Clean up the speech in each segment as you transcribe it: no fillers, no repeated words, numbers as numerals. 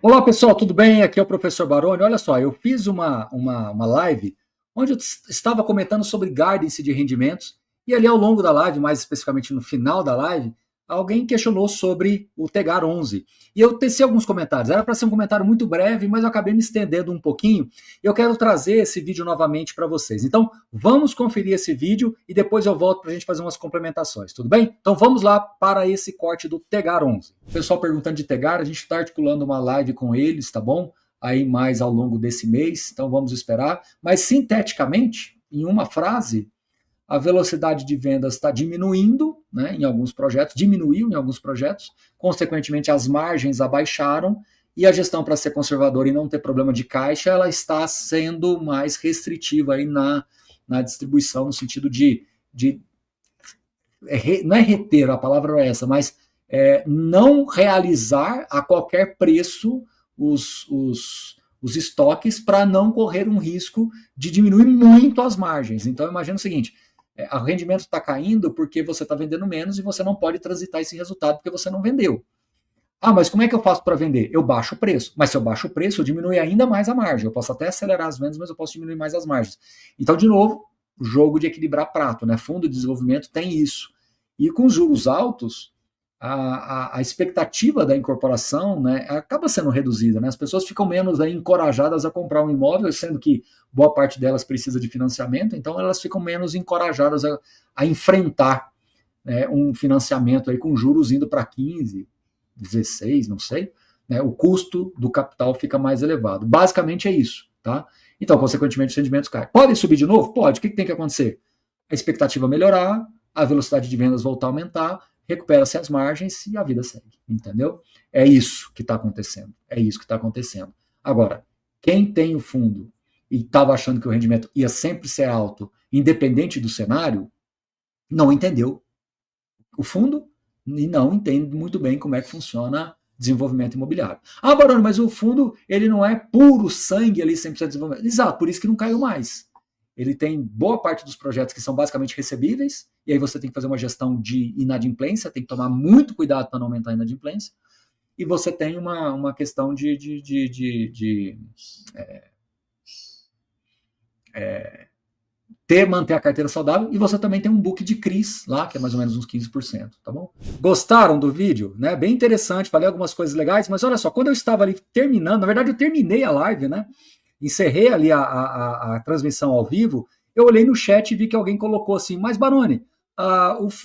Olá pessoal, tudo bem? Aqui é o professor Baroni. Olha só, eu fiz uma live onde eu estava comentando sobre guidance de rendimentos e ali ao longo da live, mais especificamente no final da live, alguém questionou sobre o Tegar 11. E eu teci alguns comentários. Era para ser um comentário muito breve, mas eu acabei me estendendo um pouquinho. Eu quero trazer esse vídeo novamente para vocês. Então, vamos conferir esse vídeo e depois eu volto para a gente fazer umas complementações, tudo bem? Então vamos lá para esse corte do Tegar 11. O pessoal perguntando de Tegar, a gente está articulando uma live com eles, tá bom? Aí mais ao longo desse mês, então vamos esperar. Mas sinteticamente, em uma frase, a velocidade de vendas está diminuindo, né, em alguns projetos, diminuiu em alguns projetos, consequentemente as margens abaixaram e a gestão, para ser conservadora e não ter problema de caixa, ela está sendo mais restritiva aí na distribuição, no sentido de não é reter, a palavra não é essa, mas não realizar a qualquer preço os estoques para não correr um risco de diminuir muito as margens. Então, imagina o seguinte: o rendimento está caindo porque você está vendendo menos e você não pode transitar esse resultado porque você não vendeu. Ah, mas como é que eu faço para vender? Eu baixo o preço. Mas se eu baixo o preço, eu diminuo ainda mais a margem. Eu posso até acelerar as vendas, mas eu posso diminuir mais as margens. Então, de novo, jogo de equilibrar prato, né? Fundo de desenvolvimento tem isso. E com juros altos, a expectativa da incorporação, né, acaba sendo reduzida, né? As pessoas ficam menos aí encorajadas a comprar um imóvel, sendo que boa parte delas precisa de financiamento, então elas ficam menos encorajadas a enfrentar, né, um financiamento aí com juros indo para 15, 16, não sei, né, o custo do capital fica mais elevado. Basicamente é isso, tá? Então, consequentemente, os rendimentos caem. Podem subir de novo? Pode. O que tem que acontecer? A expectativa melhorar, a velocidade de vendas voltar a aumentar, recupera-se as margens e a vida segue, entendeu? É isso que está acontecendo. É isso que está acontecendo. Agora, quem tem o fundo e estava achando que o rendimento ia sempre ser alto, independente do cenário, não entendeu o fundo e não entende muito bem como é que funciona desenvolvimento imobiliário. Ah, Barone, mas o fundo ele não é puro sangue ali 100% de desenvolvimento. Exato, por isso que não caiu mais. Ele tem boa parte dos projetos que são basicamente recebíveis, e aí você tem que fazer uma gestão de inadimplência, tem que tomar muito cuidado para não aumentar a inadimplência, e você tem uma questão manter a carteira saudável, e você também tem um book de CRIs lá, que é mais ou menos uns 15%, tá bom? Gostaram do vídeo? Né? Bem interessante, falei algumas coisas legais, mas olha só, quando eu estava ali terminando, na verdade eu terminei a live, né? Encerrei ali a transmissão ao vivo, eu olhei no chat e vi que alguém colocou assim, mas Baroni,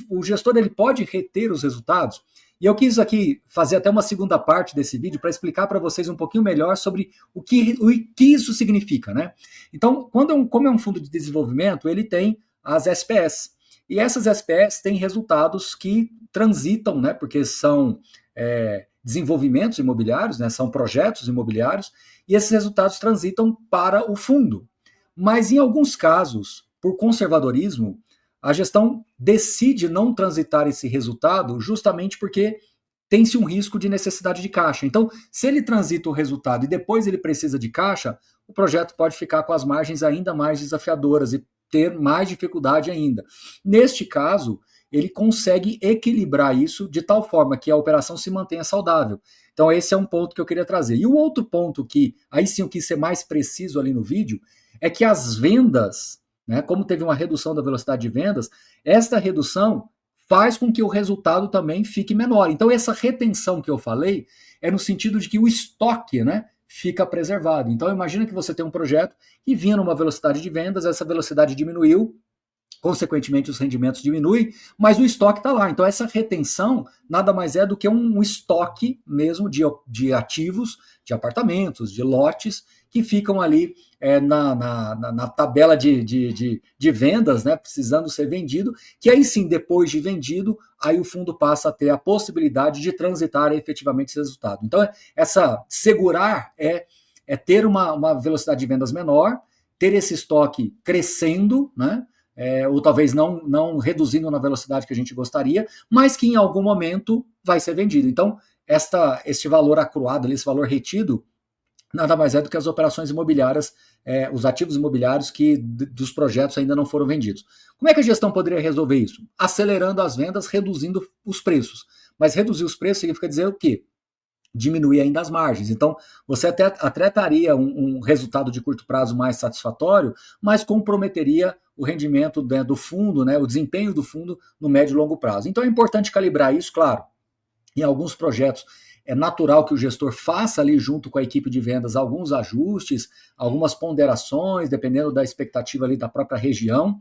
o gestor ele pode reter os resultados? E eu quis aqui fazer até uma segunda parte desse vídeo para explicar para vocês um pouquinho melhor sobre o que isso significa, né? Então, como é um fundo de desenvolvimento, ele tem as SPS. E essas SPS têm resultados que transitam, né? Porque são desenvolvimentos imobiliários, né? São projetos imobiliários, e esses resultados transitam para o fundo. Mas em alguns casos, por conservadorismo, a gestão decide não transitar esse resultado justamente porque tem-se um risco de necessidade de caixa. Então, se ele transita o resultado e depois ele precisa de caixa, o projeto pode ficar com as margens ainda mais desafiadoras e ter mais dificuldade ainda. Neste caso, ele consegue equilibrar isso de tal forma que a operação se mantenha saudável. Então, esse é um ponto que eu queria trazer. E o outro ponto que, aí sim eu quis ser mais preciso ali no vídeo, é que as vendas, né, como teve uma redução da velocidade de vendas, esta redução faz com que o resultado também fique menor. Então, essa retenção que eu falei é no sentido de que o estoque, né, fica preservado. Então, imagina que você tem um projeto que vinha numa velocidade de vendas, essa velocidade diminuiu, consequentemente os rendimentos diminuem, mas o estoque está lá. Então essa retenção nada mais é do que um estoque mesmo de ativos, de apartamentos, de lotes, que ficam ali na tabela de vendas, né, precisando ser vendido, que aí sim, depois de vendido, aí o fundo passa a ter a possibilidade de transitar efetivamente esse resultado. Então, essa segurar é ter uma velocidade de vendas menor, ter esse estoque crescendo, né? Ou talvez não reduzindo na velocidade que a gente gostaria, mas que em algum momento vai ser vendido. Então, este valor acruado, esse valor retido, nada mais é do que as operações imobiliárias, os ativos imobiliários que dos projetos ainda não foram vendidos. Como é que a gestão poderia resolver isso? Acelerando as vendas, reduzindo os preços. Mas reduzir os preços significa dizer o quê? diminuir ainda as margens. Então, você até teria um resultado de curto prazo mais satisfatório, mas comprometeria o rendimento, né, do fundo, né, o desempenho do fundo no médio e longo prazo. Então, é importante calibrar isso, claro. Em alguns projetos, é natural que o gestor faça ali junto com a equipe de vendas alguns ajustes, algumas ponderações, dependendo da expectativa ali da própria região,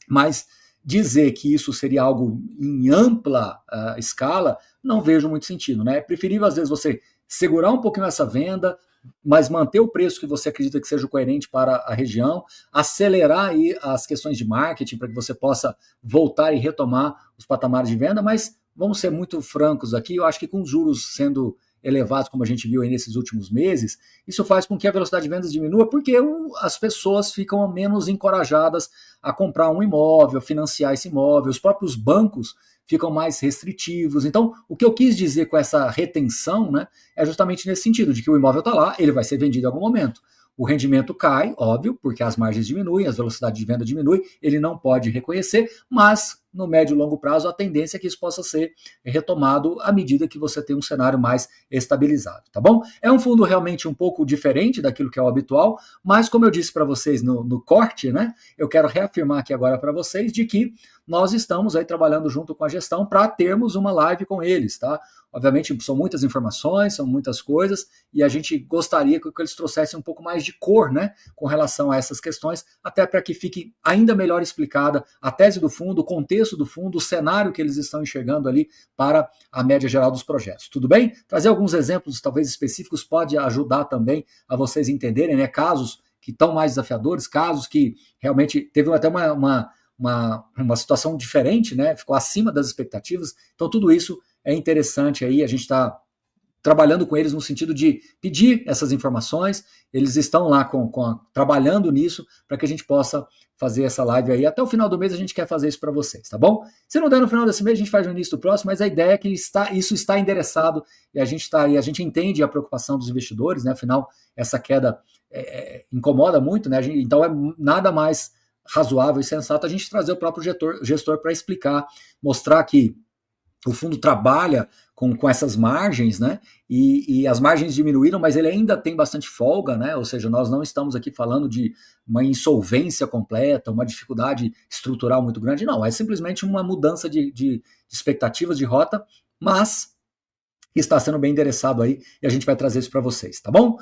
mas dizer que isso seria algo em ampla escala, não vejo muito sentido, né? É preferível, às vezes, você segurar um pouquinho essa venda, mas manter o preço que você acredita que seja coerente para a região, acelerar aí as questões de marketing para que você possa voltar e retomar os patamares de venda, mas vamos ser muito francos aqui, eu acho que com os juros sendo elevados, como a gente viu aí nesses últimos meses, isso faz com que a velocidade de vendas diminua, porque as pessoas ficam menos encorajadas a comprar um imóvel, financiar esse imóvel, os próprios bancos ficam mais restritivos. Então, o que eu quis dizer com essa retenção, né, é justamente nesse sentido, de que o imóvel está lá, ele vai ser vendido em algum momento. O rendimento cai, óbvio, porque as margens diminuem, as velocidades de venda diminuem, ele não pode reconhecer, mas no médio e longo prazo a tendência é que isso possa ser retomado à medida que você tem um cenário mais estabilizado, tá bom? É um fundo realmente um pouco diferente daquilo que é o habitual, mas como eu disse para vocês no corte, né, eu quero reafirmar aqui agora para vocês de que nós estamos aí trabalhando junto com a gestão para termos uma live com eles, tá? Obviamente são muitas informações, são muitas coisas, e a gente gostaria que eles trouxessem um pouco mais de cor, né, com relação a essas questões, até para que fique ainda melhor explicada a tese do fundo, o contexto do fundo, o cenário que eles estão enxergando ali para a média geral dos projetos. Tudo bem? Trazer alguns exemplos, talvez específicos, pode ajudar também a vocês entenderem, né, casos que estão mais desafiadores, casos que realmente teve até uma situação diferente, né, ficou acima das expectativas. Então, tudo isso é interessante aí, a gente está trabalhando com eles no sentido de pedir essas informações, eles estão lá trabalhando nisso para que a gente possa fazer essa live aí. Até o final do mês a gente quer fazer isso para vocês, tá bom? Se não der no final desse mês, a gente faz no início do próximo, mas a ideia é que isso está endereçado e a gente entende a preocupação dos investidores, né? Afinal, essa queda incomoda muito, né? Então é nada mais razoável e sensato a gente trazer o próprio gestor para explicar, mostrar que o fundo trabalha com essas margens, né? E as margens diminuíram, mas ele ainda tem bastante folga, né? Ou seja, nós não estamos aqui falando de uma insolvência completa, uma dificuldade estrutural muito grande, não. É simplesmente uma mudança de expectativas de rota, mas está sendo bem endereçado aí e a gente vai trazer isso para vocês, tá bom?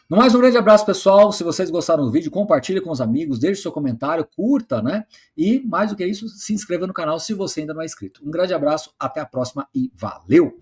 No mais, um grande abraço, pessoal. Se vocês gostaram do vídeo, compartilhe com os amigos, deixe seu comentário, curta, né? E, mais do que isso, se inscreva no canal se você ainda não é inscrito. Um grande abraço, até a próxima e valeu!